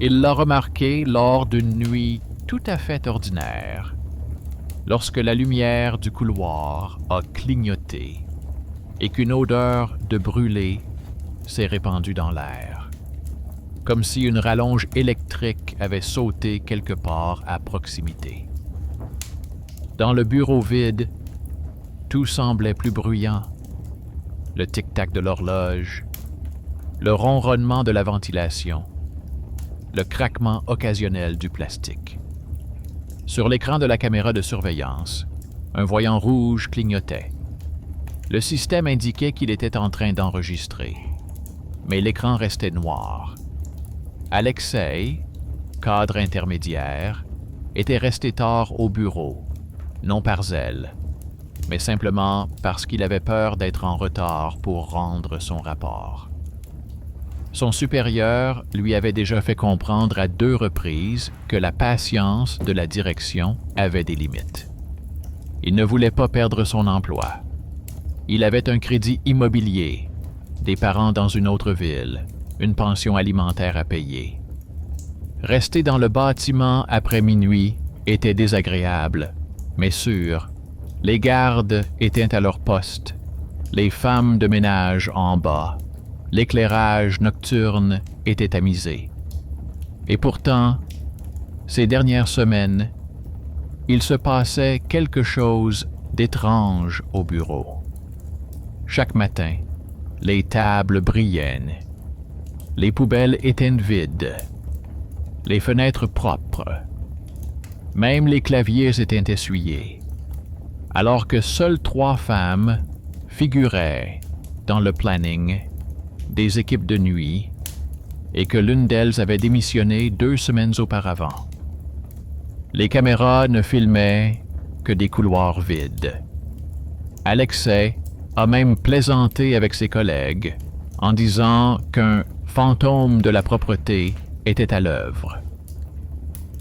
Il l'a remarqué lors d'une nuit tout à fait ordinaire, lorsque la lumière du couloir a clignoté et qu'une odeur de brûlé s'est répandue dans l'air, comme si une rallonge électrique avait sauté quelque part à proximité. Dans le bureau vide, tout semblait plus bruyant. Le tic-tac de l'horloge, le ronronnement de la ventilation, le craquement occasionnel du plastique. Sur l'écran de la caméra de surveillance, un voyant rouge clignotait. Le système indiquait qu'il était en train d'enregistrer, mais l'écran restait noir. Alexei, cadre intermédiaire, était resté tard au bureau, non par zèle, mais simplement parce qu'il avait peur d'être en retard pour rendre son rapport. Son supérieur lui avait déjà fait comprendre à 2 reprises que la patience de la direction avait des limites. Il ne voulait pas perdre son emploi. Il avait un crédit immobilier, des parents dans une autre ville, une pension alimentaire à payer. Rester dans le bâtiment après minuit était désagréable, mais sûr. Les gardes étaient à leur poste, les femmes de ménage en bas. L'éclairage nocturne était tamisé. Et pourtant, ces dernières semaines, il se passait quelque chose d'étrange au bureau. Chaque matin, les tables brillaient, les poubelles étaient vides, les fenêtres propres, même les claviers étaient essuyés, alors que seules 3 femmes figuraient dans le planning des équipes de nuit et que l'une d'elles avait démissionné 2 semaines auparavant. Les caméras ne filmaient que des couloirs vides. Alexei a même plaisanté avec ses collègues en disant qu'un fantôme de la propreté était à l'œuvre.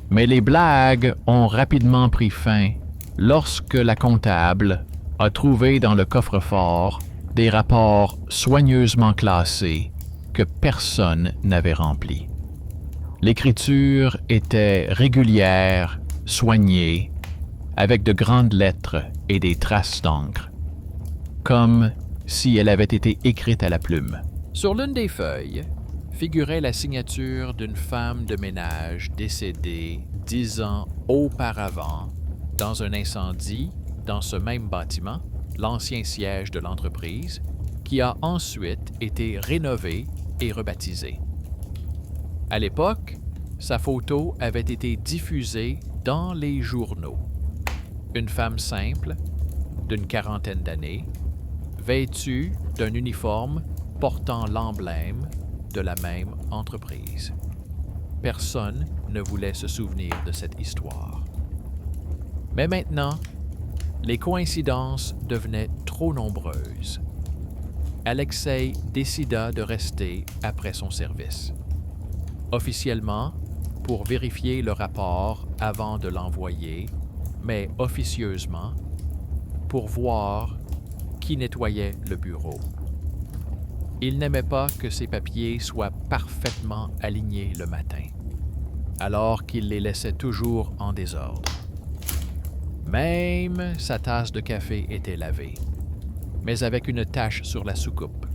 Mais les blagues ont rapidement pris fin lorsque la comptable a trouvé dans le coffre-fort des rapports soigneusement classés que personne n'avait remplis. L'écriture était régulière, soignée, avec de grandes lettres et des traces d'encre, comme si elle avait été écrite à la plume. Sur l'une des feuilles figurait la signature d'une femme de ménage décédée 10 ans auparavant dans un incendie dans ce même bâtiment, l'ancien siège de l'entreprise, qui a ensuite été rénové et rebaptisé. À l'époque, sa photo avait été diffusée dans les journaux. Une femme simple, d'une 40aine d'années, vêtue d'un uniforme portant l'emblème de la même entreprise. Personne ne voulait se souvenir de cette histoire. Mais maintenant, les coïncidences devenaient trop nombreuses. Alexei décida de rester après son service. Officiellement, pour vérifier le rapport avant de l'envoyer, mais officieusement, pour voir qui nettoyait le bureau. Il n'aimait pas que ses papiers soient parfaitement alignés le matin, alors qu'il les laissait toujours en désordre. Même sa tasse de café était lavée, mais avec une tache sur la soucoupe,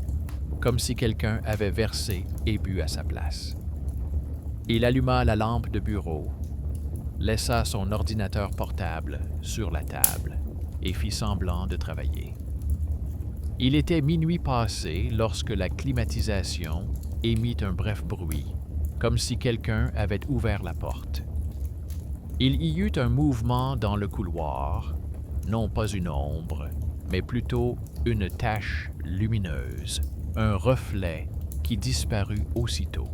comme si quelqu'un avait versé et bu à sa place. Il alluma la lampe de bureau, laissa son ordinateur portable sur la table et fit semblant de travailler. Il était minuit passé lorsque la climatisation émit un bref bruit, comme si quelqu'un avait ouvert la porte. Il y eut un mouvement dans le couloir, non pas une ombre, mais plutôt une tache lumineuse, un reflet qui disparut aussitôt.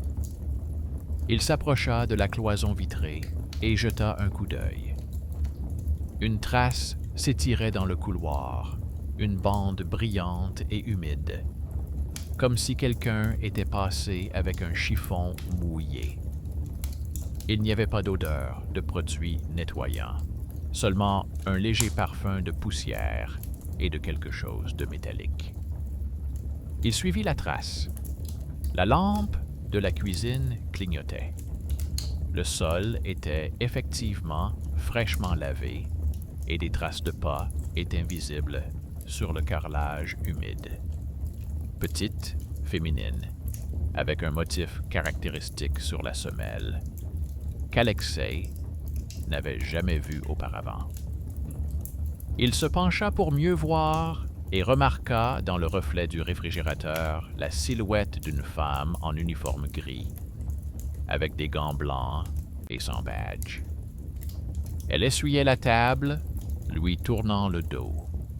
Il s'approcha de la cloison vitrée et jeta un coup d'œil. Une trace s'étirait dans le couloir, une bande brillante et humide, comme si quelqu'un était passé avec un chiffon mouillé. Il n'y avait pas d'odeur de produits nettoyants, seulement un léger parfum de poussière et de quelque chose de métallique. Il suivit la trace. La lampe de la cuisine clignotait. Le sol était effectivement fraîchement lavé et des traces de pas étaient visibles sur le carrelage humide. Petite, féminine, avec un motif caractéristique sur la semelle, qu'Alexei n'avait jamais vu auparavant. Il se pencha pour mieux voir et remarqua dans le reflet du réfrigérateur la silhouette d'une femme en uniforme gris, avec des gants blancs et sans badge. Elle essuyait la table, lui tournant le dos.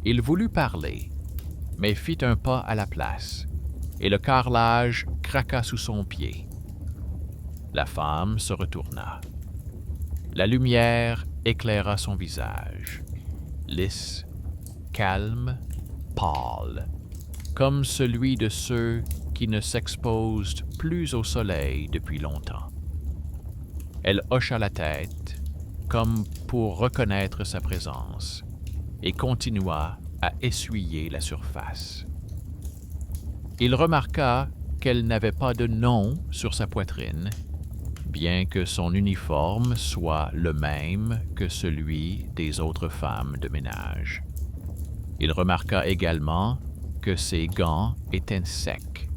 Il voulut parler, mais fit un pas à la place, et le carrelage craqua sous son pied. La femme se retourna. La lumière éclaira son visage, lisse, calme, pâle, comme celui de ceux qui ne s'exposent plus au soleil depuis longtemps. Elle hocha la tête, comme pour reconnaître sa présence, et continua à essuyer la surface. Il remarqua qu'elle n'avait pas de nom sur sa poitrine, bien que son uniforme soit le même que celui des autres femmes de ménage. Il remarqua également que ses gants étaient secs,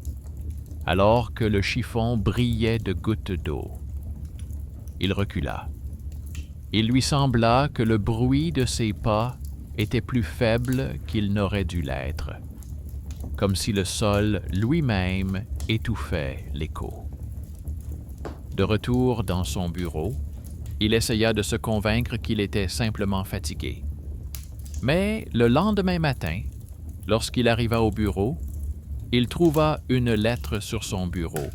alors que le chiffon brillait de gouttes d'eau. Il recula. Il lui sembla que le bruit de ses pas était plus faible qu'il n'aurait dû l'être, comme si le sol lui-même étouffait l'écho. De retour dans son bureau, il essaya de se convaincre qu'il était simplement fatigué. Mais le lendemain matin, lorsqu'il arriva au bureau, il trouva une lettre sur son bureau,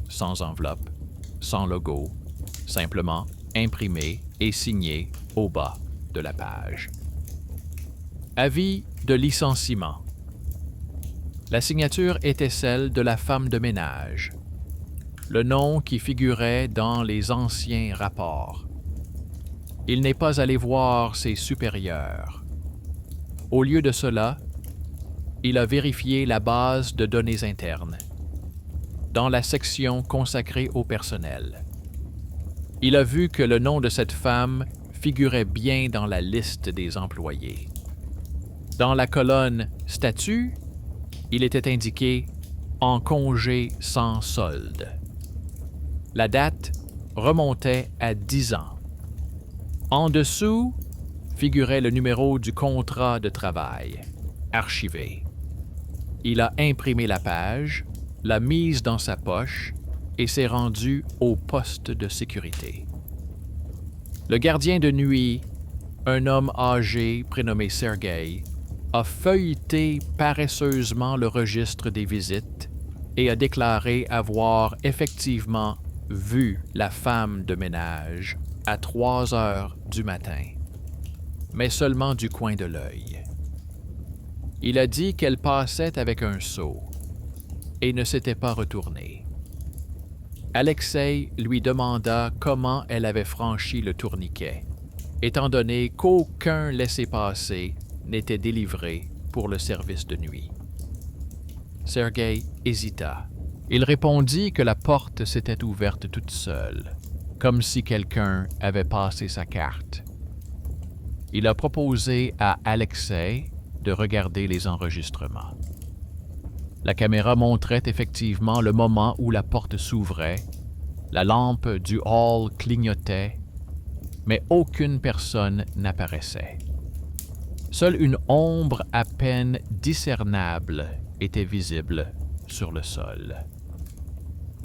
sans enveloppe, sans logo, simplement imprimée et signée au bas de la page. Avis de licenciement. La signature était celle de la femme de ménage, le nom qui figurait dans les anciens rapports. Il n'est pas allé voir ses supérieurs. Au lieu de cela, il a vérifié la base de données internes, dans la section consacrée au personnel. Il a vu que le nom de cette femme figurait bien dans la liste des employés. Dans la colonne « Statut », il était indiqué « En congé sans solde ». La date remontait à 10 ans. En dessous figurait le numéro du contrat de travail, archivé. Il a imprimé la page, l'a mise dans sa poche et s'est rendu au poste de sécurité. Le gardien de nuit, un homme âgé prénommé Sergei, a feuilleté paresseusement le registre des visites et a déclaré avoir effectivement vu la femme de ménage à 3 heures du matin, mais seulement du coin de l'œil. Il a dit qu'elle passait avec un seau et ne s'était pas retournée. Alexei lui demanda comment elle avait franchi le tourniquet, étant donné qu'aucun laissez-passer n'était délivré pour le service de nuit. Sergei hésita. Il répondit que la porte s'était ouverte toute seule, comme si quelqu'un avait passé sa carte. Il a proposé à Alexei de regarder les enregistrements. La caméra montrait effectivement le moment où la porte s'ouvrait, la lampe du hall clignotait, mais aucune personne n'apparaissait. Seule une ombre à peine discernable était visible sur le sol.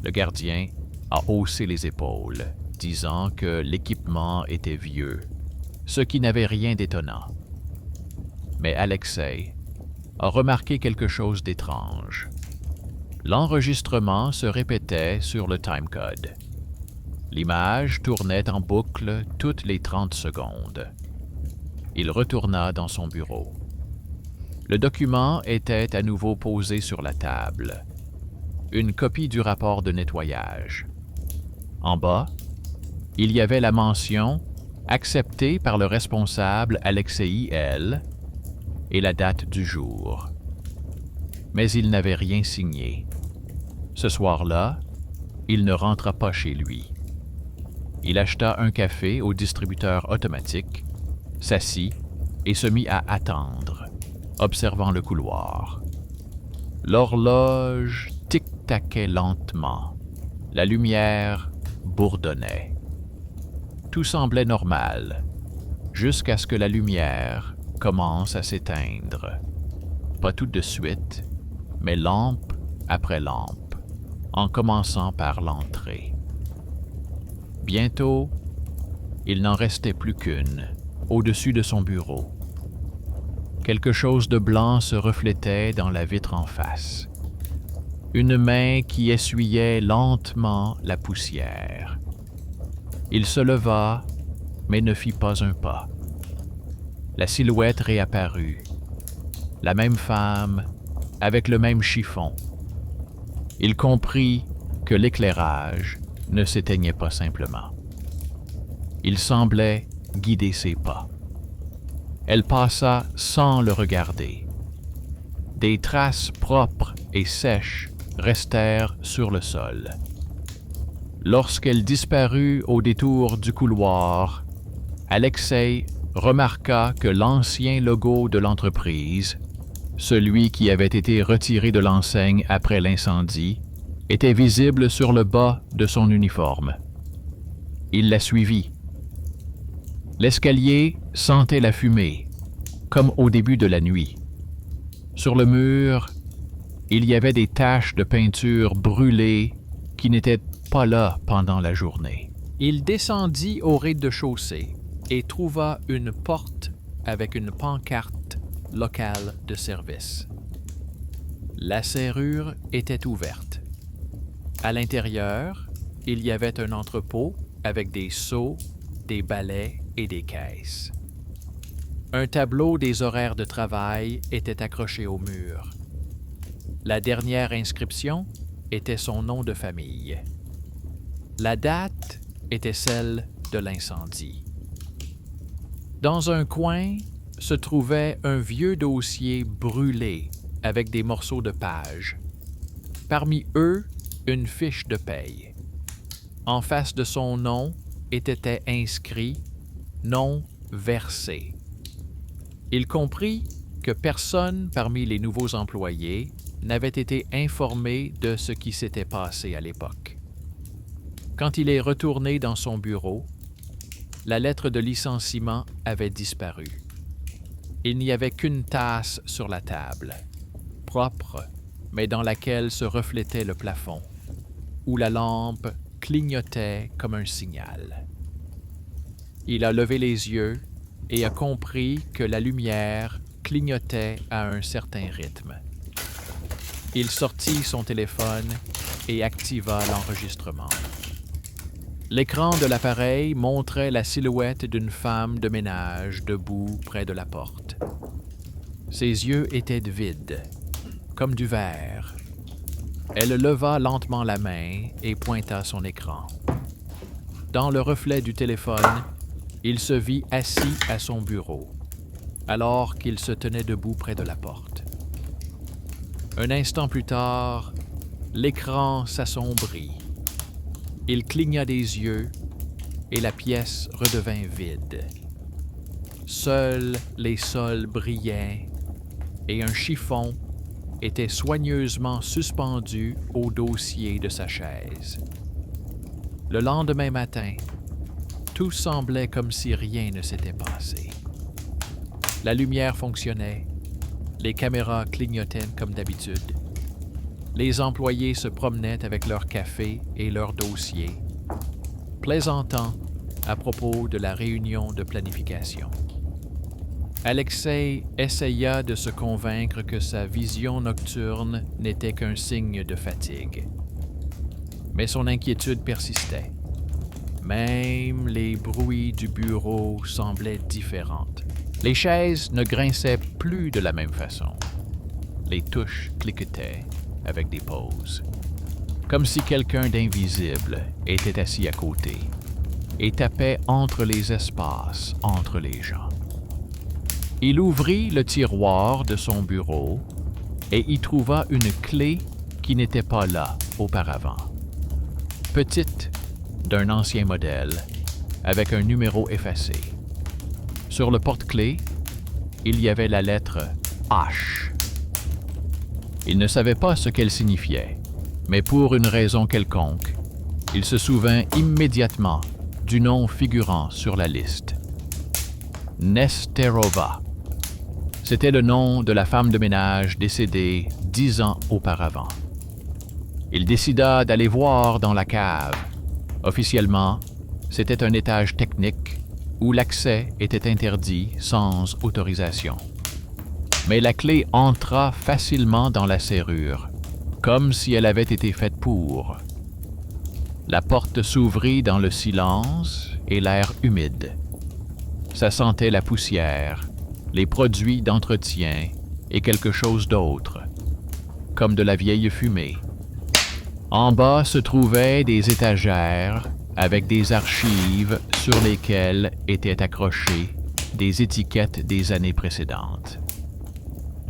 Le gardien a haussé les épaules, disant que l'équipement était vieux, ce qui n'avait rien d'étonnant. Mais Alexei a remarqué quelque chose d'étrange. L'enregistrement se répétait sur le timecode. L'image tournait en boucle toutes les 30 secondes. Il retourna dans son bureau. Le document était à nouveau posé sur la table. Une copie du rapport de nettoyage. En bas, il y avait la mention « Accepté par le responsable Alexei L » et la date du jour. Mais il n'avait rien signé. Ce soir-là, il ne rentra pas chez lui. Il acheta un café au distributeur automatique, s'assit et se mit à attendre, observant le couloir. L'horloge tic-taquait lentement. La lumière bourdonnait. Tout semblait normal, jusqu'à ce que la lumière commence à s'éteindre. Pas tout de suite, mais lampe après lampe, en commençant par l'entrée. Bientôt, il n'en restait plus qu'une, au-dessus de son bureau. Quelque chose de blanc se reflétait dans la vitre en face. Une main qui essuyait lentement la poussière. Il se leva, mais ne fit pas un pas. La silhouette réapparut. La même femme, avec le même chiffon. Il comprit que l'éclairage ne s'éteignait pas simplement. Il semblait guider ses pas. Elle passa sans le regarder. Des traces propres et sèches restèrent sur le sol. Lorsqu'elle disparut au détour du couloir, Alexei remarqua que l'ancien logo de l'entreprise, celui qui avait été retiré de l'enseigne après l'incendie, était visible sur le bas de son uniforme. Il la suivit. L'escalier sentait la fumée, comme au début de la nuit. Sur le mur, il y avait des taches de peinture brûlée qui n'étaient pas là pendant la journée. Il descendit au rez-de-chaussée et trouva une porte avec une pancarte locale de service. La serrure était ouverte. À l'intérieur, il y avait un entrepôt avec des seaux, des balais et des caisses. Un tableau des horaires de travail était accroché au mur. La dernière inscription était son nom de famille. La date était celle de l'incendie. Dans un coin se trouvait un vieux dossier brûlé avec des morceaux de pages. Parmi eux, une fiche de paye. En face de son nom était inscrit « Nom versé ». Il comprit que personne parmi les nouveaux employés n'avait été informé de ce qui s'était passé à l'époque. Quand il est retourné dans son bureau, la lettre de licenciement avait disparu. Il n'y avait qu'une tasse sur la table, propre, mais dans laquelle se reflétait le plafond, où la lampe clignotait comme un signal. Il a levé les yeux et a compris que la lumière clignotait à un certain rythme. Il sortit son téléphone et activa l'enregistrement. L'écran de l'appareil montrait la silhouette d'une femme de ménage debout près de la porte. Ses yeux étaient vides, comme du verre. Elle leva lentement la main et pointa son écran. Dans le reflet du téléphone, il se vit assis à son bureau, alors qu'il se tenait debout près de la porte. Un instant plus tard, l'écran s'assombrit. Il cligna des yeux et la pièce redevint vide. Seuls les sols brillaient et un chiffon était soigneusement suspendu au dossier de sa chaise. Le lendemain matin, tout semblait comme si rien ne s'était passé. La lumière fonctionnait, les caméras clignotaient comme d'habitude. Les employés se promenaient avec leur café et leurs dossiers, plaisantant à propos de la réunion de planification. Alexei essaya de se convaincre que sa vision nocturne n'était qu'un signe de fatigue. Mais son inquiétude persistait. Même les bruits du bureau semblaient différents. Les chaises ne grinçaient plus de la même façon. Les touches cliquetaient avec des pauses. Comme si quelqu'un d'invisible était assis à côté et tapait entre les espaces, entre les gens. Il ouvrit le tiroir de son bureau et y trouva une clé qui n'était pas là auparavant. Petite, d'un ancien modèle, avec un numéro effacé. Sur le porte-clés, il y avait la lettre H. Il ne savait pas ce qu'elle signifiait, mais pour une raison quelconque, il se souvint immédiatement du nom figurant sur la liste. Nesterova. C'était le nom de la femme de ménage décédée 10 ans auparavant. Il décida d'aller voir dans la cave. Officiellement, c'était un étage technique où l'accès était interdit sans autorisation. Mais la clé entra facilement dans la serrure, comme si elle avait été faite pour. La porte s'ouvrit dans le silence et l'air humide. Ça sentait la poussière, les produits d'entretien et quelque chose d'autre, comme de la vieille fumée. En bas se trouvaient des étagères avec des archives sur lesquelles étaient accrochées des étiquettes des années précédentes.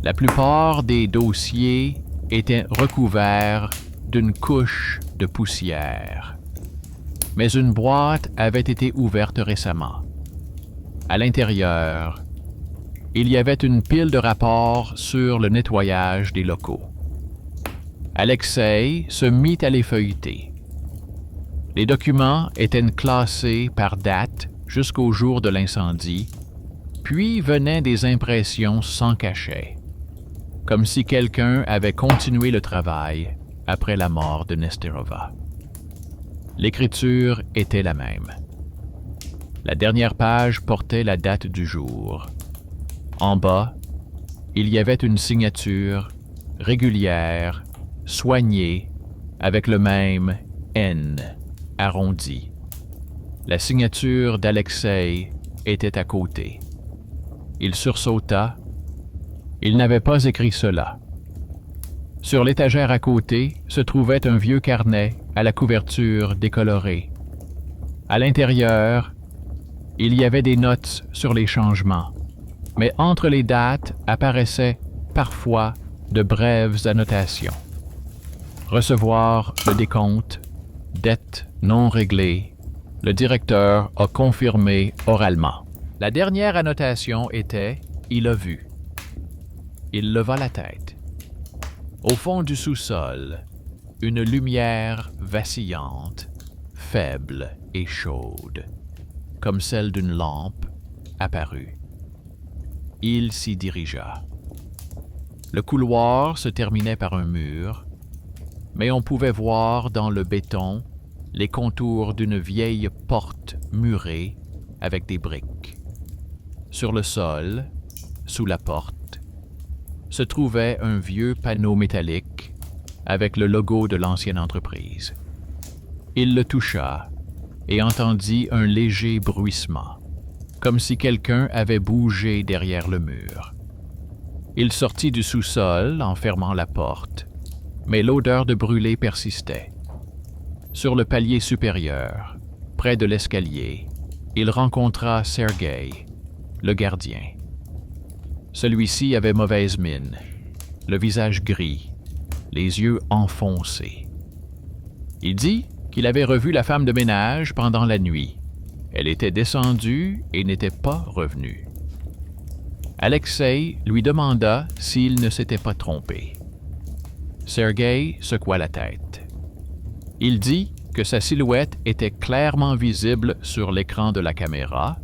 La plupart des dossiers étaient recouverts d'une couche de poussière. Mais une boîte avait été ouverte récemment. À l'intérieur, il y avait une pile de rapports sur le nettoyage des locaux. Alexei se mit à les feuilleter. Les documents étaient classés par date jusqu'au jour de l'incendie, puis venaient des impressions sans cachet, comme si quelqu'un avait continué le travail après la mort de Nesterova. L'écriture était la même. La dernière page portait la date du jour. En bas, il y avait une signature régulière, soignée, avec le même N arrondi. La signature d'Alexei était à côté. Il sursauta. Il n'avait pas écrit cela. Sur l'étagère à côté se trouvait un vieux carnet à la couverture décolorée. À l'intérieur, il y avait des notes sur les changements, mais entre les dates apparaissaient parfois de brèves annotations. Recevoir le décompte, dette non réglée, le directeur a confirmé oralement. La dernière annotation était « Il a vu ». Il leva la tête. Au fond du sous-sol, une lumière vacillante, faible et chaude, comme celle d'une lampe, apparut. Il s'y dirigea. Le couloir se terminait par un mur, mais on pouvait voir dans le béton les contours d'une vieille porte murée avec des briques. Sur le sol, sous la porte, se trouvait un vieux panneau métallique avec le logo de l'ancienne entreprise. Il le toucha et entendit un léger bruissement, comme si quelqu'un avait bougé derrière le mur. Il sortit du sous-sol en fermant la porte, mais l'odeur de brûlé persistait. Sur le palier supérieur, près de l'escalier, il rencontra Sergei, le gardien. Celui-ci avait mauvaise mine, le visage gris, les yeux enfoncés. Il dit qu'il avait revu la femme de ménage pendant la nuit. Elle était descendue et n'était pas revenue. Alexei lui demanda s'il ne s'était pas trompé. Sergei secoua la tête. Il dit que sa silhouette était clairement visible sur l'écran de la caméra,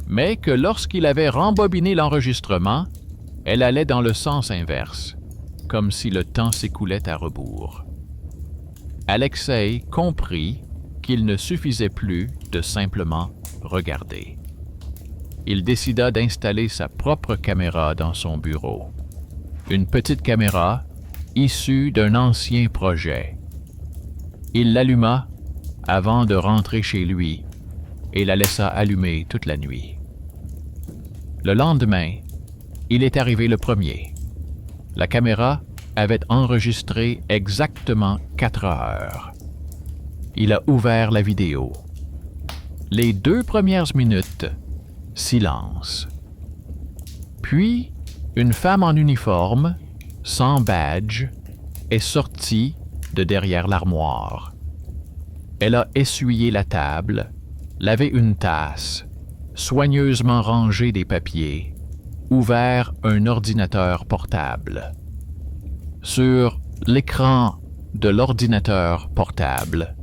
mais que lorsqu'il avait rembobiné l'enregistrement, elle allait dans le sens inverse, comme si le temps s'écoulait à rebours. Alexei comprit qu'il ne suffisait plus de simplement regarder. Il décida d'installer sa propre caméra dans son bureau. Une petite caméra issue d'un ancien projet. Il l'alluma avant de rentrer chez lui et la laissa allumer toute la nuit. Le lendemain, il est arrivé le premier. La caméra avait enregistré exactement 4 heures. Il a ouvert la vidéo. Les 2 premières minutes, silence. Puis, une femme en uniforme, sans badge, est sortie de derrière l'armoire. Elle a essuyé la table, lavé une tasse, soigneusement rangé des papiers, ouvert un ordinateur portable. Sur l'écran de l'ordinateur portable,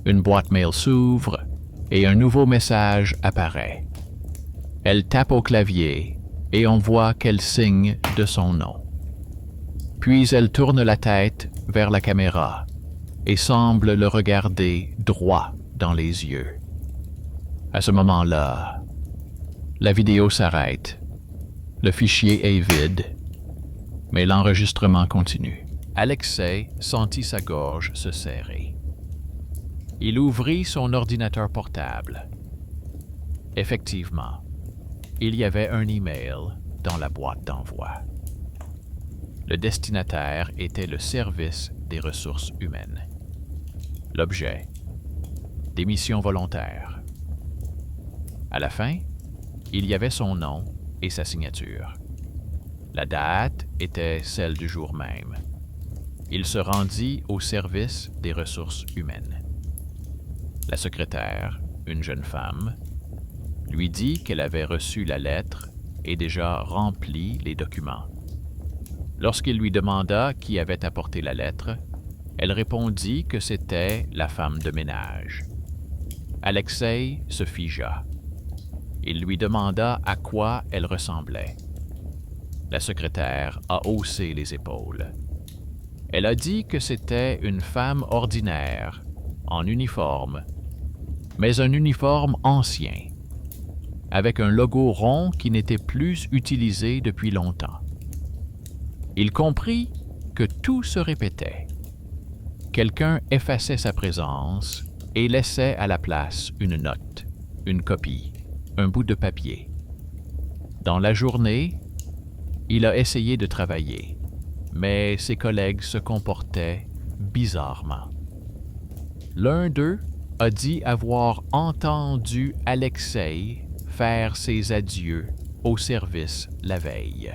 une boîte mail s'ouvre et un nouveau message apparaît. Elle tape au clavier et on voit qu'elle signe de son nom. Puis elle tourne la tête vers la caméra et semble le regarder droit dans les yeux. À ce moment-là, la vidéo s'arrête. Le fichier est vide, mais l'enregistrement continue. Alexei sentit sa gorge se serrer. Il ouvrit son ordinateur portable. Effectivement, il y avait un email dans la boîte d'envoi. Le destinataire était le service des ressources humaines. L'objet, démission volontaire. À la fin, il y avait son nom et sa signature. La date était celle du jour même. Il se rendit au service des ressources humaines. La secrétaire, une jeune femme, lui dit qu'elle avait reçu la lettre et déjà rempli les documents. Lorsqu'il lui demanda qui avait apporté la lettre, elle répondit que c'était la femme de ménage. Alexei se figea. Il lui demanda à quoi elle ressemblait. La secrétaire a haussé les épaules. Elle a dit que c'était une femme ordinaire, en uniforme, mais un uniforme ancien, avec un logo rond qui n'était plus utilisé depuis longtemps. Il comprit que tout se répétait. Quelqu'un effaçait sa présence et laissait à la place une note, une copie, un bout de papier. Dans la journée, il a essayé de travailler, mais ses collègues se comportaient bizarrement. L'un d'eux a dit avoir entendu Alexei faire ses adieux au service la veille.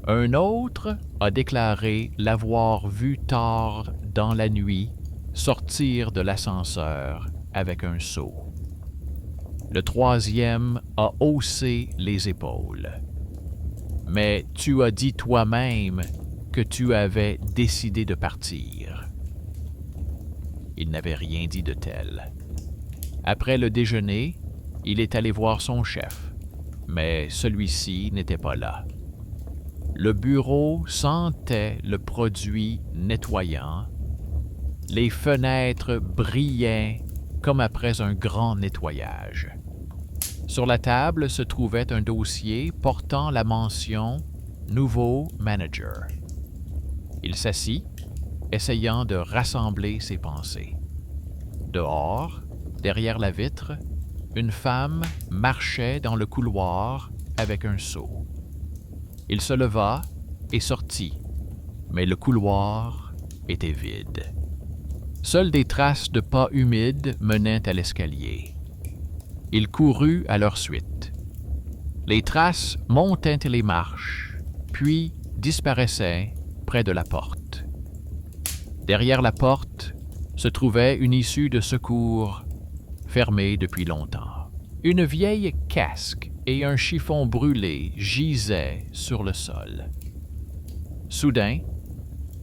Un autre a déclaré l'avoir vu tard dans la nuit sortir de l'ascenseur avec un seau. Le troisième a haussé les épaules. Mais tu as dit toi-même que tu avais décidé de partir. Il n'avait rien dit de tel. Après le déjeuner, il est allé voir son chef, mais celui-ci n'était pas là. Le bureau sentait le produit nettoyant. Les fenêtres brillaient comme après un grand nettoyage. Sur la table se trouvait un dossier portant la mention « Nouveau manager ». Il s'assit, essayant de rassembler ses pensées. Dehors, derrière la vitre, une femme marchait dans le couloir avec un seau. Il se leva et sortit, mais le couloir était vide. Seules des traces de pas humides menaient à l'escalier. Il courut à leur suite. Les traces montaient les marches, puis disparaissaient près de la porte. Derrière la porte se trouvait une issue de secours fermée depuis longtemps. Une vieille casque et un chiffon brûlé gisaient sur le sol. Soudain,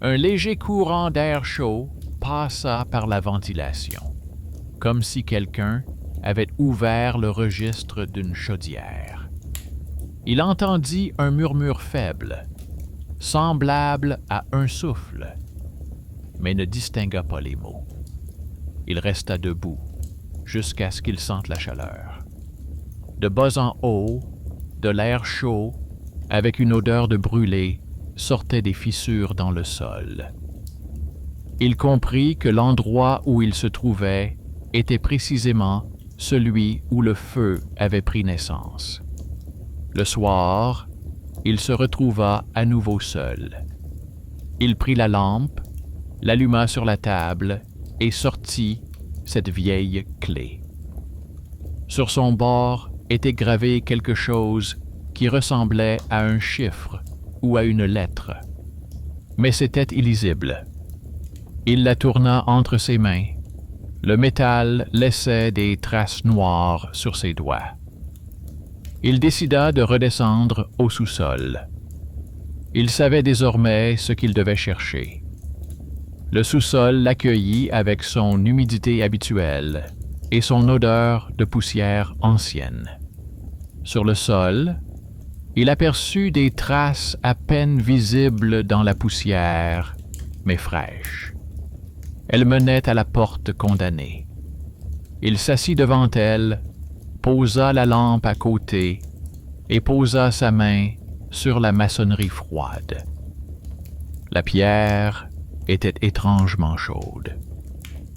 un léger courant d'air chaud passa par la ventilation, comme si quelqu'un avait ouvert le registre d'une chaudière. Il entendit un murmure faible, semblable à un souffle, mais ne distingua pas les mots. Il resta debout jusqu'à ce qu'il sente la chaleur. De bas en haut, de l'air chaud, avec une odeur de brûlé, sortait des fissures dans le sol. Il comprit que l'endroit où il se trouvait était précisément celui où le feu avait pris naissance. Le soir, il se retrouva à nouveau seul. Il prit la lampe, l'alluma sur la table et sortit cette vieille clé. Sur son bord était gravé quelque chose qui ressemblait à un chiffre ou à une lettre, mais c'était illisible. Il la tourna entre ses mains, Le métal laissait des traces noires sur ses doigts. Il décida de redescendre au sous-sol. Il savait désormais ce qu'il devait chercher. Le sous-sol l'accueillit avec son humidité habituelle et son odeur de poussière ancienne. Sur le sol, il aperçut des traces à peine visibles dans la poussière, mais fraîches. Elles menaient à la porte condamnée. Il s'assit devant elle, posa la lampe à côté et posa sa main sur la maçonnerie froide. La pierre était étrangement chaude.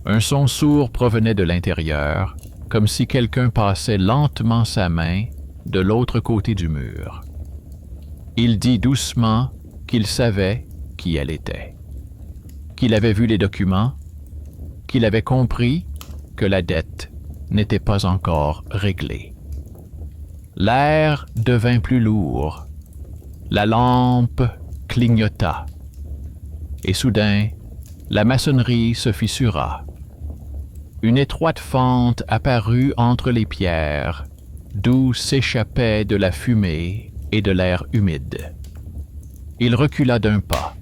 Un son sourd provenait de l'intérieur, comme si quelqu'un passait lentement sa main de l'autre côté du mur. Il dit doucement qu'il savait qui elle était, qu'il avait vu les documents, qu'il avait compris que la dette n'était pas encore réglée. L'air devint plus lourd, la lampe clignota, et soudain, la maçonnerie se fissura. Une étroite fente apparut entre les pierres, d'où s'échappait de la fumée et de l'air humide. Il recula d'un pas.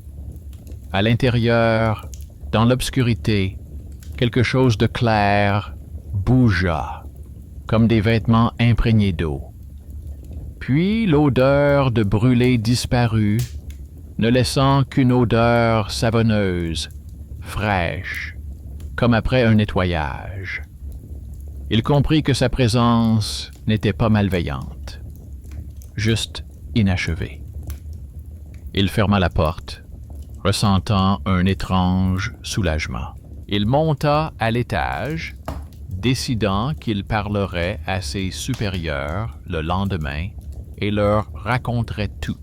À l'intérieur, dans l'obscurité, quelque chose de clair bougea, comme des vêtements imprégnés d'eau. Puis l'odeur de brûlé disparut, ne laissant qu'une odeur savonneuse, fraîche, comme après un nettoyage. Il comprit que sa présence n'était pas malveillante, juste inachevée. Il ferma la porte, ressentant un étrange soulagement. Il monta à l'étage, décidant qu'il parlerait à ses supérieurs le lendemain et leur raconterait tout.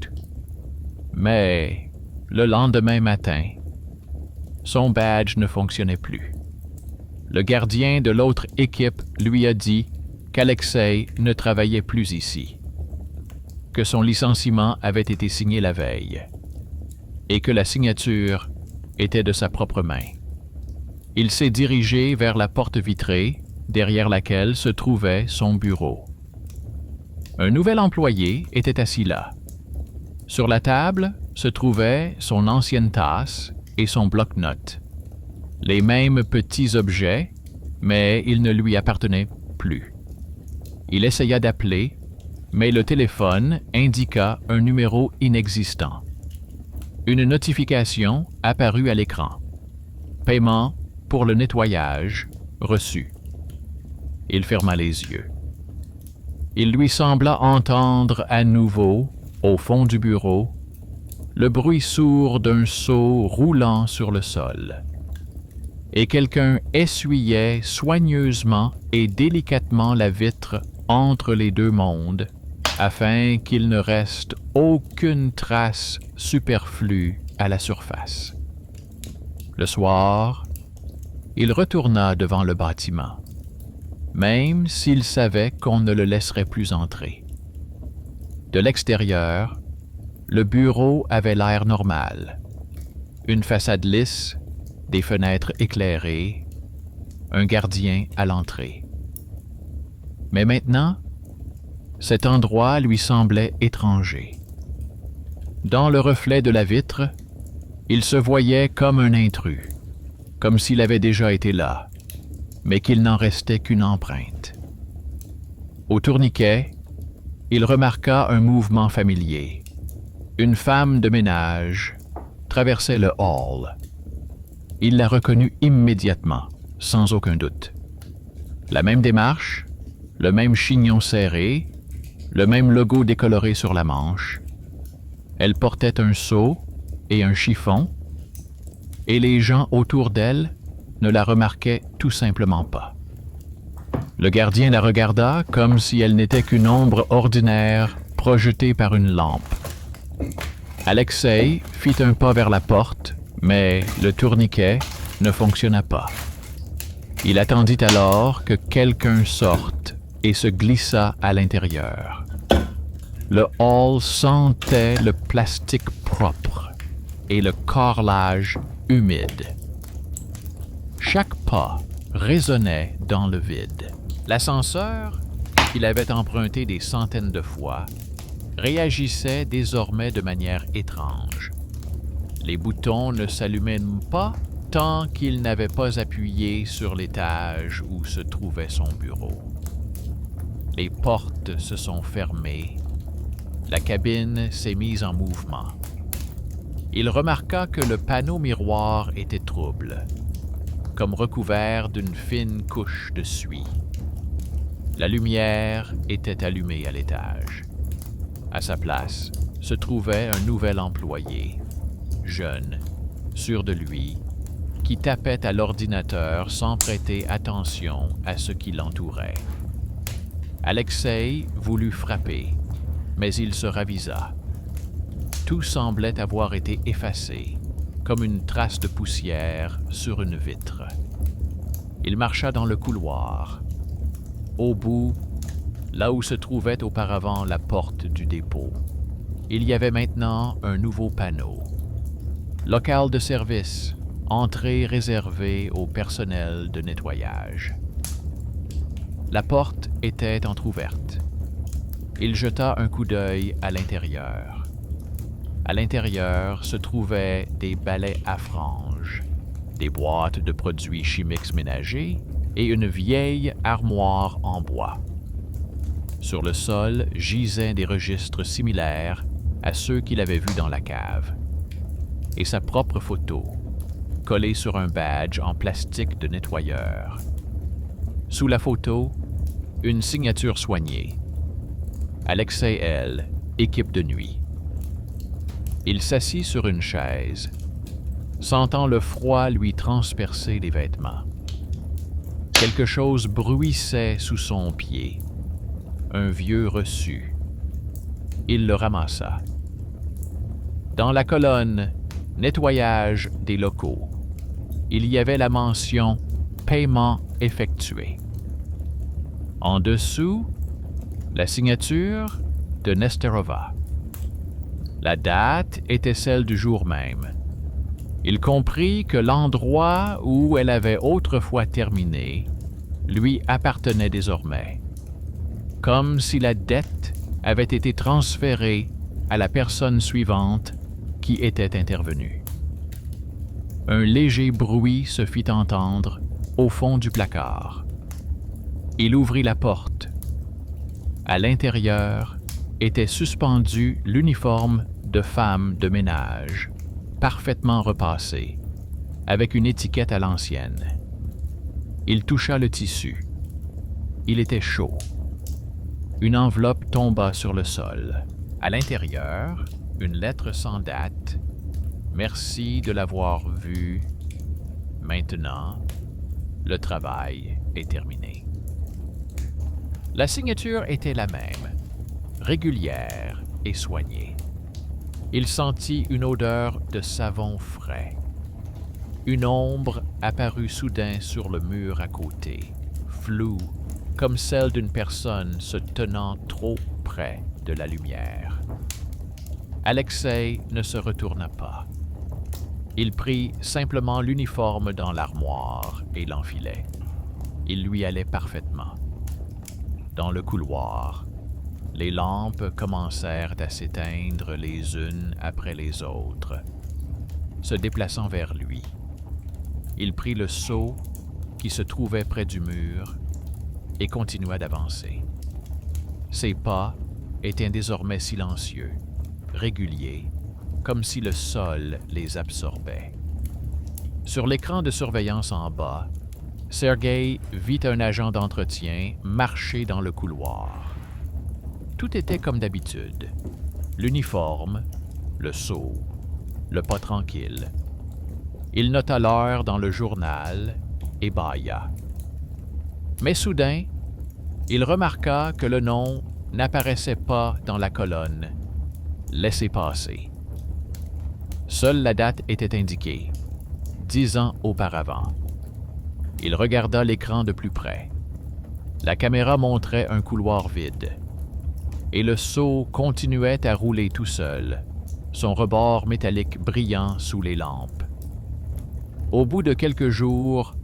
Mais le lendemain matin, son badge ne fonctionnait plus. Le gardien de l'autre équipe lui a dit qu'Alexei ne travaillait plus ici, que son licenciement avait été signé la veille et que la signature était de sa propre main. Il s'est dirigé vers la porte vitrée, derrière laquelle se trouvait son bureau. Un nouvel employé était assis là. Sur la table se trouvait son ancienne tasse et son bloc-notes. Les mêmes petits objets, mais ils ne lui appartenaient plus. Il essaya d'appeler, mais le téléphone indiqua un numéro inexistant. Une notification apparut à l'écran. Paiement pour le nettoyage reçu. Il ferma les yeux. Il lui sembla entendre à nouveau, au fond du bureau, le bruit sourd d'un seau roulant sur le sol. Et quelqu'un essuyait soigneusement et délicatement la vitre entre les deux mondes, afin qu'il ne reste aucune trace superflue à la surface. Le soir, il retourna devant le bâtiment, même s'il savait qu'on ne le laisserait plus entrer. De l'extérieur, le bureau avait l'air normal. Une façade lisse, des fenêtres éclairées, un gardien à l'entrée. Mais maintenant, cet endroit lui semblait étranger. Dans le reflet de la vitre, il se voyait comme un intrus, comme s'il avait déjà été là, mais qu'il n'en restait qu'une empreinte. Au tourniquet, il remarqua un mouvement familier. Une femme de ménage traversait le hall. Il la reconnut immédiatement, sans aucun doute. La même démarche, le même chignon serré, le même logo décoloré sur la manche. Elle portait un seau et un chiffon, et les gens autour d'elle ne la remarquaient tout simplement pas. Le gardien la regarda comme si elle n'était qu'une ombre ordinaire projetée par une lampe. Alexei fit un pas vers la porte, mais le tourniquet ne fonctionna pas. Il attendit alors que quelqu'un sorte et se glissa à l'intérieur. Le hall sentait le plastique propre et le carrelage humide. Chaque pas résonnait dans le vide. L'ascenseur, qu'il avait emprunté des centaines de fois, réagissait désormais de manière étrange. Les boutons ne s'allumaient pas tant qu'il n'avait pas appuyé sur l'étage où se trouvait son bureau. Les portes se sont fermées. La cabine s'est mise en mouvement. Il remarqua que le panneau miroir était trouble, comme recouvert d'une fine couche de suie. La lumière était allumée à l'étage. À sa place se trouvait un nouvel employé, jeune, sûr de lui, qui tapait à l'ordinateur sans prêter attention à ce qui l'entourait. Alexei voulut frapper, mais il se ravisa. Tout semblait avoir été effacé, comme une trace de poussière sur une vitre. Il marcha dans le couloir. Au bout, là où se trouvait auparavant la porte du dépôt, il y avait maintenant un nouveau panneau. Local de service, entrée réservée au personnel de nettoyage. La porte était entr'ouverte. Il jeta un coup d'œil à l'intérieur. À l'intérieur se trouvaient des balais à franges, des boîtes de produits chimiques ménagers et une vieille armoire en bois. Sur le sol gisaient des registres similaires à ceux qu'il avait vus dans la cave, et sa propre photo, collée sur un badge en plastique de nettoyeur. Sous la photo, une signature soignée. Alexei L., équipe de nuit. Il s'assit sur une chaise, sentant le froid lui transpercer les vêtements. Quelque chose bruissait sous son pied. Un vieux reçu. Il le ramassa. Dans la colonne « Nettoyage des locaux », il y avait la mention « Paiement effectué ». En dessous, la signature de Nesterova. La date était celle du jour même. Il comprit que l'endroit où elle avait autrefois terminé lui appartenait désormais, comme si la dette avait été transférée à la personne suivante qui était intervenue. Un léger bruit se fit entendre au fond du placard. Il ouvrit la porte. À l'intérieur était suspendu l'uniforme de femme de ménage, parfaitement repassé, avec une étiquette à l'ancienne. Il toucha le tissu. Il était chaud. Une enveloppe tomba sur le sol. À l'intérieur, une lettre sans date. Merci de l'avoir vu. Maintenant, le travail est terminé. La signature était la même, régulière et soignée. Il sentit une odeur de savon frais. Une ombre apparut soudain sur le mur à côté, floue, comme celle d'une personne se tenant trop près de la lumière. Alexei ne se retourna pas. Il prit simplement l'uniforme dans l'armoire et l'enfilait. Il lui allait parfaitement. Dans le couloir, les lampes commencèrent à s'éteindre les unes après les autres, se déplaçant vers lui. Il prit le seau qui se trouvait près du mur et continua d'avancer. Ses pas étaient désormais silencieux, réguliers, comme si le sol les absorbait. Sur l'écran de surveillance en bas, Sergei vit un agent d'entretien marcher dans le couloir. Tout était comme d'habitude. L'uniforme, le seau, le pas tranquille. Il nota l'heure dans le journal et bâilla. Mais soudain, il remarqua que le nom n'apparaissait pas dans la colonne « Laissez passer ». Seule la date était indiquée, 10 ans auparavant. Il regarda l'écran de plus près. La caméra montrait un couloir vide. Et le seau continuait à rouler tout seul, son rebord métallique brillant sous les lampes. Au bout de quelques jours,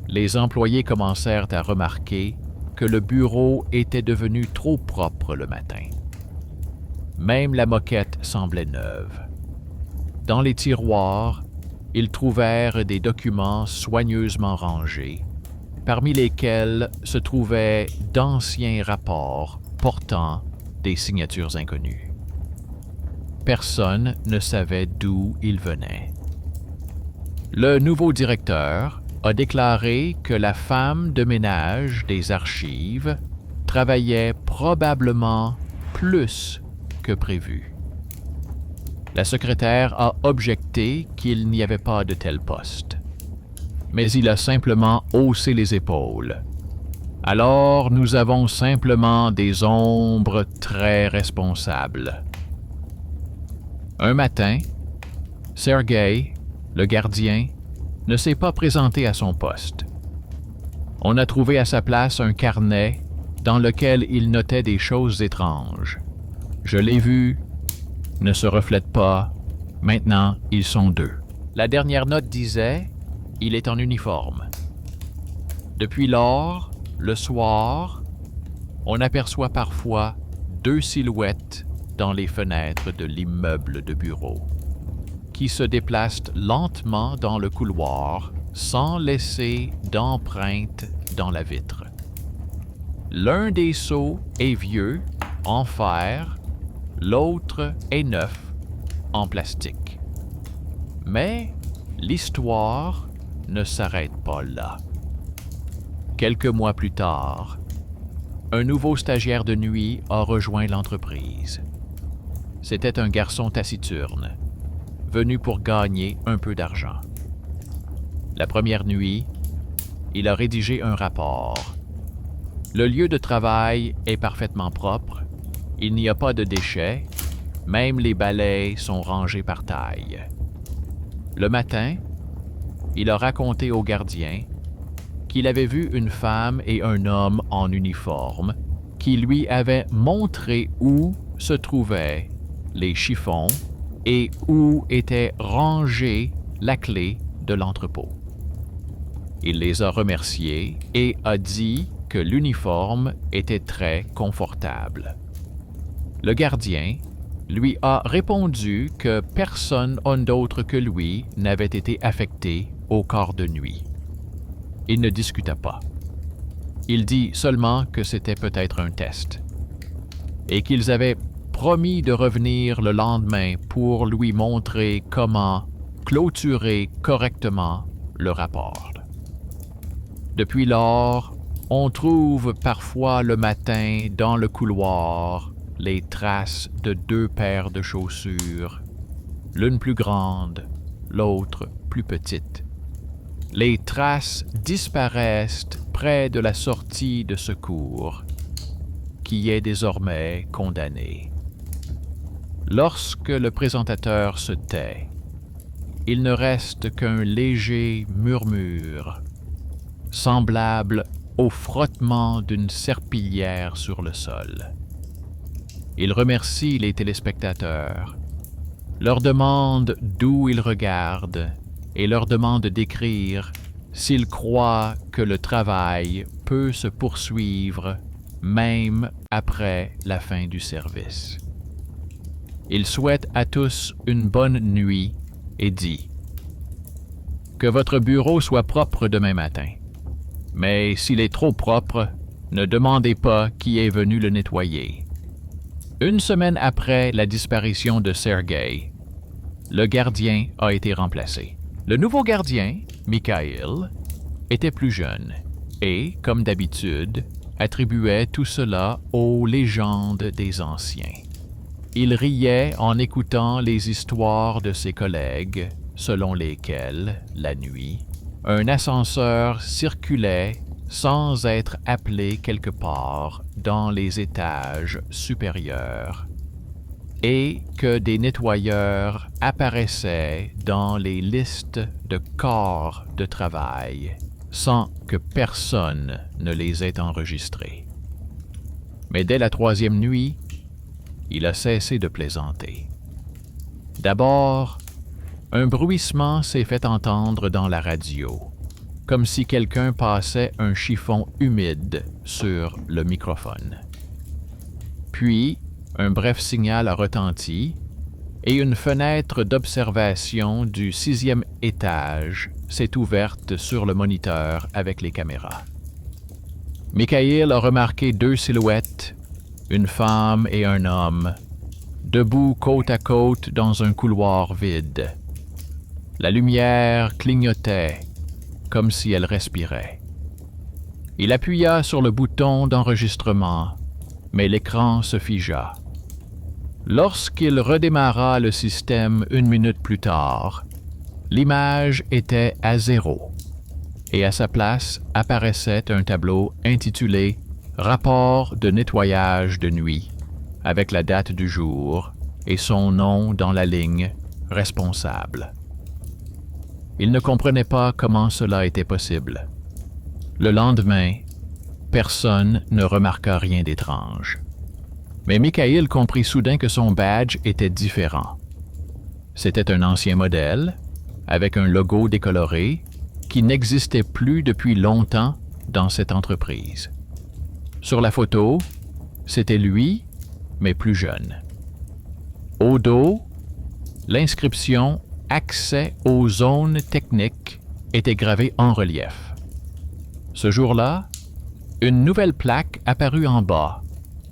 Les employés commencèrent à remarquer que le bureau était devenu trop propre le matin. Même la moquette semblait neuve. Dans les tiroirs, ils trouvèrent des documents soigneusement rangés, parmi lesquels se trouvaient d'anciens rapports portant des signatures inconnues. Personne ne savait d'où ils venaient. Le nouveau directeur a déclaré que la femme de ménage des archives travaillait probablement plus que prévu. La secrétaire a objecté qu'il n'y avait pas de tel poste. Mais il a simplement haussé les épaules. Alors, nous avons simplement des ombres très responsables. Un matin, Sergei, le gardien, ne s'est pas présenté à son poste. On a trouvé à sa place un carnet dans lequel il notait des choses étranges. Je l'ai vu, ne se reflète pas, maintenant ils sont deux. La dernière note disait « Il est en uniforme ». Depuis lors, le soir, on aperçoit parfois deux silhouettes dans les fenêtres de l'immeuble de bureau, qui se déplacent lentement dans le couloir sans laisser d'empreinte dans la vitre. L'un des seaux est vieux, en fer, l'autre est neuf, en plastique. Mais l'histoire ne s'arrête pas là. Quelques mois plus tard, un nouveau stagiaire de nuit a rejoint l'entreprise. C'était un garçon taciturne, venu pour gagner un peu d'argent. La première nuit, il a rédigé un rapport. Le lieu de travail est parfaitement propre, il n'y a pas de déchets, même les balais sont rangés par taille. Le matin, il a raconté au gardien qu'il avait vu une femme et un homme en uniforme qui lui avaient montré où se trouvaient les chiffons et où était rangée la clé de l'entrepôt. Il les a remerciés et a dit que l'uniforme était très confortable. Le gardien lui a répondu que personne d'autre que lui n'avait été affecté au quart de nuit. Il ne discuta pas. Il dit seulement que c'était peut-être un test et qu'ils avaient promis de revenir le lendemain pour lui montrer comment clôturer correctement le rapport. Depuis lors, on trouve parfois le matin dans le couloir les traces de deux paires de chaussures, l'une plus grande, l'autre plus petite. Les traces disparaissent près de la sortie de secours, qui est désormais condamnée. Lorsque le présentateur se tait, il ne reste qu'un léger murmure, semblable au frottement d'une serpillière sur le sol. Il remercie les téléspectateurs, leur demande d'où ils regardent et leur demande d'écrire s'ils croient que le travail peut se poursuivre même après la fin du service. Il souhaite à tous une bonne nuit et dit « Que votre bureau soit propre demain matin. Mais s'il est trop propre, ne demandez pas qui est venu le nettoyer. » Une semaine après la disparition de Sergei, le gardien a été remplacé. Le nouveau gardien, Mikhail, était plus jeune et, comme d'habitude, attribuait tout cela aux légendes des anciens. Il riait en écoutant les histoires de ses collègues, selon lesquelles, la nuit, un ascenseur circulait sans être appelé quelque part dans les étages supérieurs, et que des nettoyeurs apparaissaient dans les listes de corps de travail sans que personne ne les ait enregistrés. Mais dès la troisième nuit, il a cessé de plaisanter. D'abord, un bruissement s'est fait entendre dans la radio. comme si quelqu'un passait un chiffon humide sur le microphone. Puis, un bref signal a retenti et une fenêtre d'observation du 6e étage s'est ouverte sur le moniteur avec les caméras. Michael a remarqué 2 silhouettes, une femme et un homme, debout côte à côte dans un couloir vide. La lumière clignotait comme si elle respirait. Il appuya sur le bouton d'enregistrement, mais l'écran se figea. Lorsqu'il redémarra le système 1 minute plus tard, l'image était à 0 et à sa place apparaissait un tableau intitulé « Rapport de nettoyage de nuit » avec la date du jour et son nom dans la ligne « Responsable ». Il ne comprenait pas comment cela était possible. Le lendemain, personne ne remarqua rien d'étrange. Mais Michael comprit soudain que son badge était différent. C'était un ancien modèle, avec un logo décoloré, qui n'existait plus depuis longtemps dans cette entreprise. Sur la photo, c'était lui, mais plus jeune. Au dos, l'inscription « Accès aux zones techniques » était gravée en relief. Ce jour-là, une nouvelle plaque apparut en bas,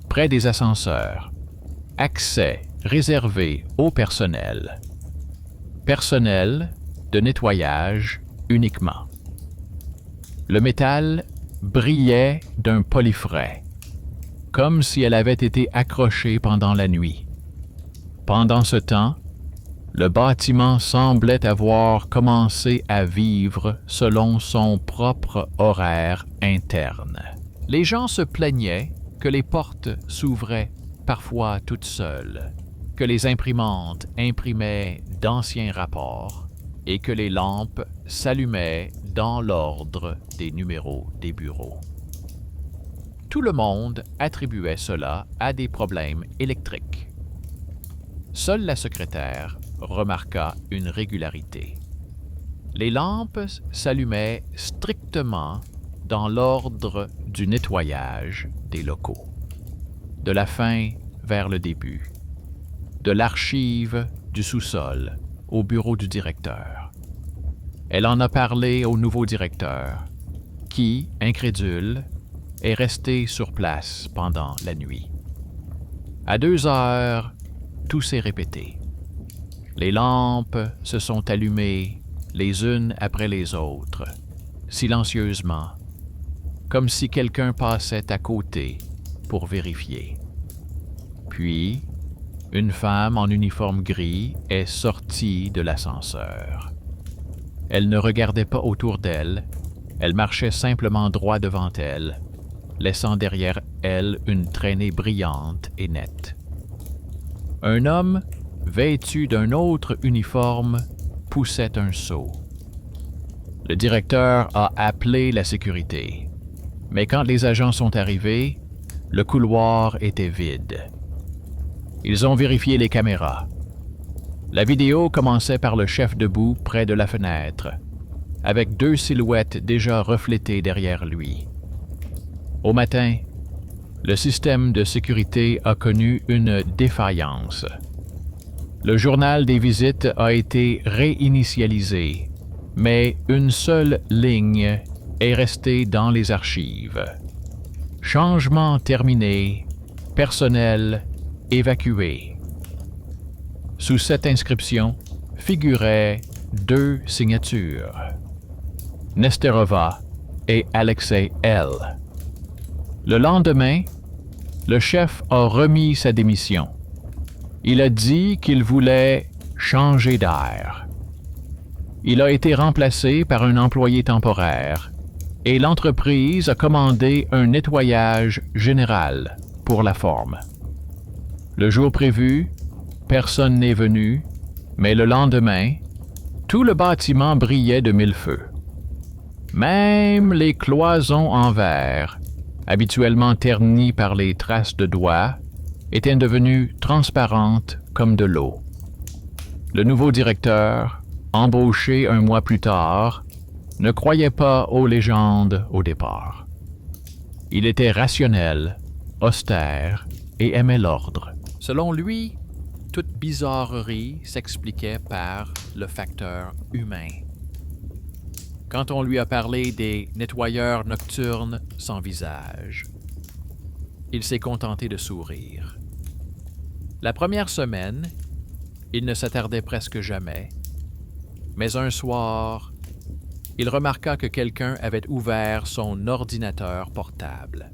près des ascenseurs. « Accès réservé au personnel. Personnel de nettoyage uniquement. » Le métal brillait d'un polifrais, comme si elle avait été accrochée pendant la nuit. Pendant ce temps, le bâtiment semblait avoir commencé à vivre selon son propre horaire interne. Les gens se plaignaient que les portes s'ouvraient parfois toutes seules, que les imprimantes imprimaient d'anciens rapports et que les lampes s'allumaient dans l'ordre des numéros des bureaux. Tout le monde attribuait cela à des problèmes électriques. Seule la secrétaire remarqua une régularité. Les lampes s'allumaient strictement dans l'ordre du nettoyage des locaux, de la fin vers le début, de l'archive du sous-sol au bureau du directeur. Elle en a parlé au nouveau directeur, qui, incrédule, est resté sur place pendant la nuit. À 2 heures, tout s'est répété. Les lampes se sont allumées les unes après les autres, silencieusement, comme si quelqu'un passait à côté pour vérifier. Puis, une femme en uniforme gris est sortie de l'ascenseur. Elle ne regardait pas autour d'elle, elle marchait simplement droit devant elle, laissant derrière elle une traînée brillante et nette. Un homme, vêtu d'un autre uniforme, poussait un seau. Le directeur a appelé la sécurité, mais quand les agents sont arrivés, le couloir était vide. Ils ont vérifié les caméras. La vidéo commençait par le chef debout près de la fenêtre, avec 2 silhouettes déjà reflétées derrière lui. Au matin, le système de sécurité a connu une défaillance. Le journal des visites a été réinitialisé, mais une seule ligne est restée dans les archives. Changement terminé, personnel évacué. Sous cette inscription figuraient 2 signatures, Nesterova et Alexei L. Le lendemain, le chef a remis sa démission. Il a dit qu'il voulait changer d'air. Il a été remplacé par un employé temporaire et l'entreprise a commandé un nettoyage général pour la forme. Le jour prévu, personne n'est venu, mais le lendemain, tout le bâtiment brillait de 1000 feux. Même les cloisons en verre, habituellement ternies par les traces de doigts, étaient devenues transparentes comme de l'eau. Le nouveau directeur, embauché un mois plus tard, ne croyait pas aux légendes au départ. Il était rationnel, austère et aimait l'ordre. Selon lui, toute bizarrerie s'expliquait par le facteur humain. Quand on lui a parlé des nettoyeurs nocturnes sans visage, il s'est contenté de sourire. La première semaine, il ne s'attardait presque jamais, mais un soir, il remarqua que quelqu'un avait ouvert son ordinateur portable.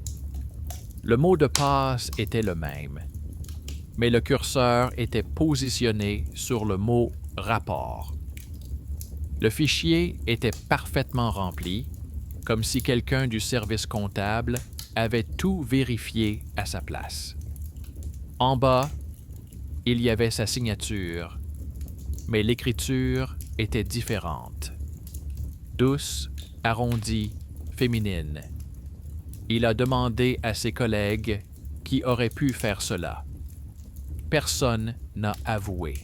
Le mot de passe était le même, mais le curseur était positionné sur le mot « rapport ». Le fichier était parfaitement rempli, comme si quelqu'un du service comptable avait tout vérifié à sa place. En bas, il y avait sa signature, mais l'écriture était différente. Douce, arrondie, féminine. Il a demandé à ses collègues qui aurait pu faire cela. Personne n'a avoué.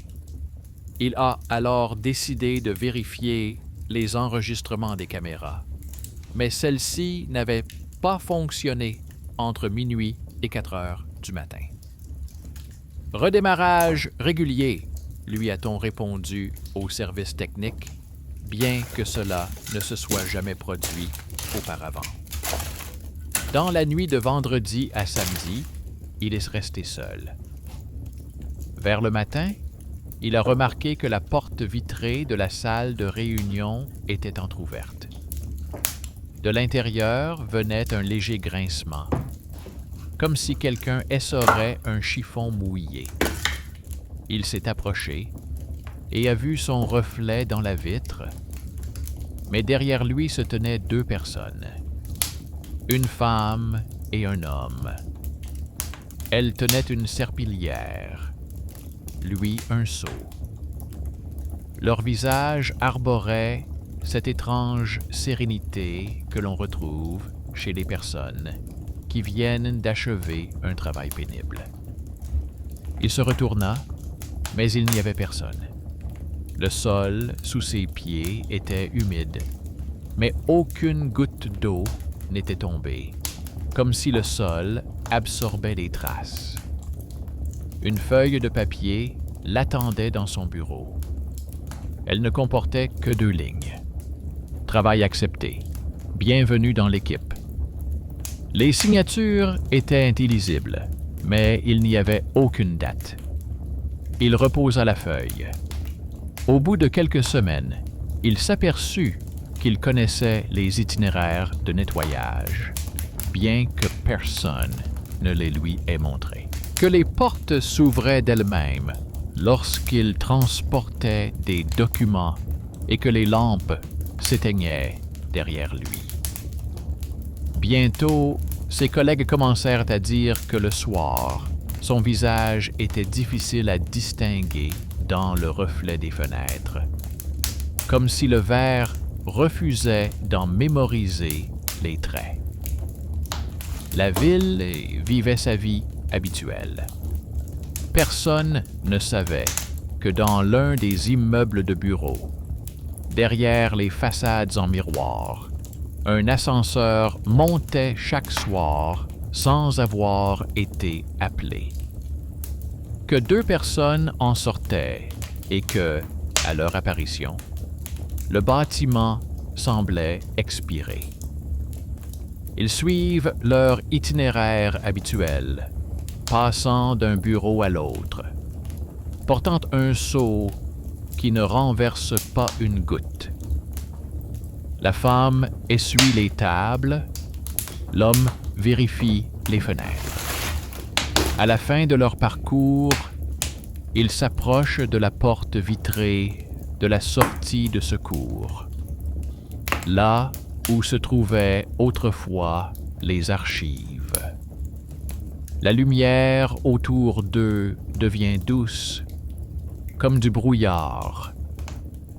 Il a alors décidé de vérifier les enregistrements des caméras, mais celles-ci n'avaient pas fonctionné entre minuit et 4 heures du matin. « Redémarrage régulier », lui a-t-on répondu au service technique, bien que cela ne se soit jamais produit auparavant. Dans la nuit de vendredi à samedi, il est resté seul. Vers le matin, il a remarqué que la porte vitrée de la salle de réunion était entr'ouverte. De l'intérieur venait un léger grincement, comme si quelqu'un essorait un chiffon mouillé. Il s'est approché et a vu son reflet dans la vitre, mais derrière lui se tenaient 2 personnes, une femme et un homme. Elle tenait une serpillière, lui un seau. Leur visage arborait cette étrange sérénité que l'on retrouve chez les personnes qui viennent d'achever un travail pénible. Il se retourna, mais il n'y avait personne. Le sol sous ses pieds était humide, mais aucune goutte d'eau n'était tombée, comme si le sol absorbait les traces. Une feuille de papier l'attendait dans son bureau. Elle ne comportait que 2 lignes. Travail accepté. Bienvenue dans l'équipe. Les signatures étaient illisibles, mais il n'y avait aucune date. Il reposa la feuille. Au bout de quelques semaines, il s'aperçut qu'il connaissait les itinéraires de nettoyage, bien que personne ne les lui ait montrés. Que les portes s'ouvraient d'elles-mêmes lorsqu'il transportait des documents et que les lampes s'éteignaient derrière lui. Bientôt, ses collègues commencèrent à dire que le soir, son visage était difficile à distinguer dans le reflet des fenêtres, comme si le verre refusait d'en mémoriser les traits. La ville vivait sa vie habituelle. Personne ne savait que dans l'un des immeubles de bureaux, derrière les façades en miroir, un ascenseur montait chaque soir sans avoir été appelé. Que 2 personnes en sortaient et que, à leur apparition, le bâtiment semblait expirer. Ils suivent leur itinéraire habituel, passant d'un bureau à l'autre, portant un seau qui ne renverse pas une goutte. La femme essuie les tables, l'homme vérifie les fenêtres. À la fin de leur parcours, ils s'approchent de la porte vitrée de la sortie de secours, là où se trouvaient autrefois les archives. La lumière autour d'eux devient douce, comme du brouillard,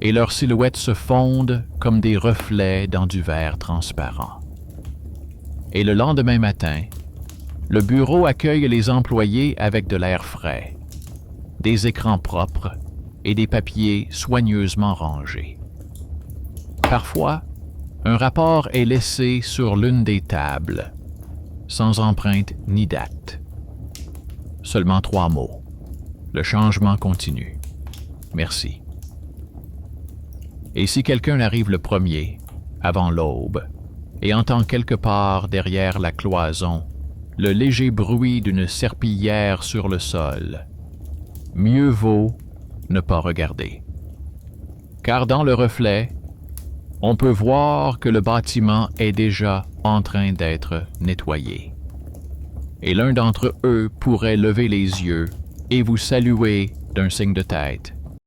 et leurs silhouettes se fondent comme des reflets dans du verre transparent. Et le lendemain matin, le bureau accueille les employés avec de l'air frais, des écrans propres et des papiers soigneusement rangés. Parfois, Un rapport est laissé sur l'une des tables, sans empreinte ni date. Seulement 3 mots. Le changement continue. Merci. Et si quelqu'un arrive le premier, avant l'aube, et entend quelque part derrière la cloison le léger bruit d'une serpillière sur le sol, mieux vaut ne pas regarder. Car dans le reflet, on peut voir que le bâtiment est déjà en train d'être nettoyé. Et l'un d'entre eux pourrait lever les yeux et vous saluer d'un signe de tête.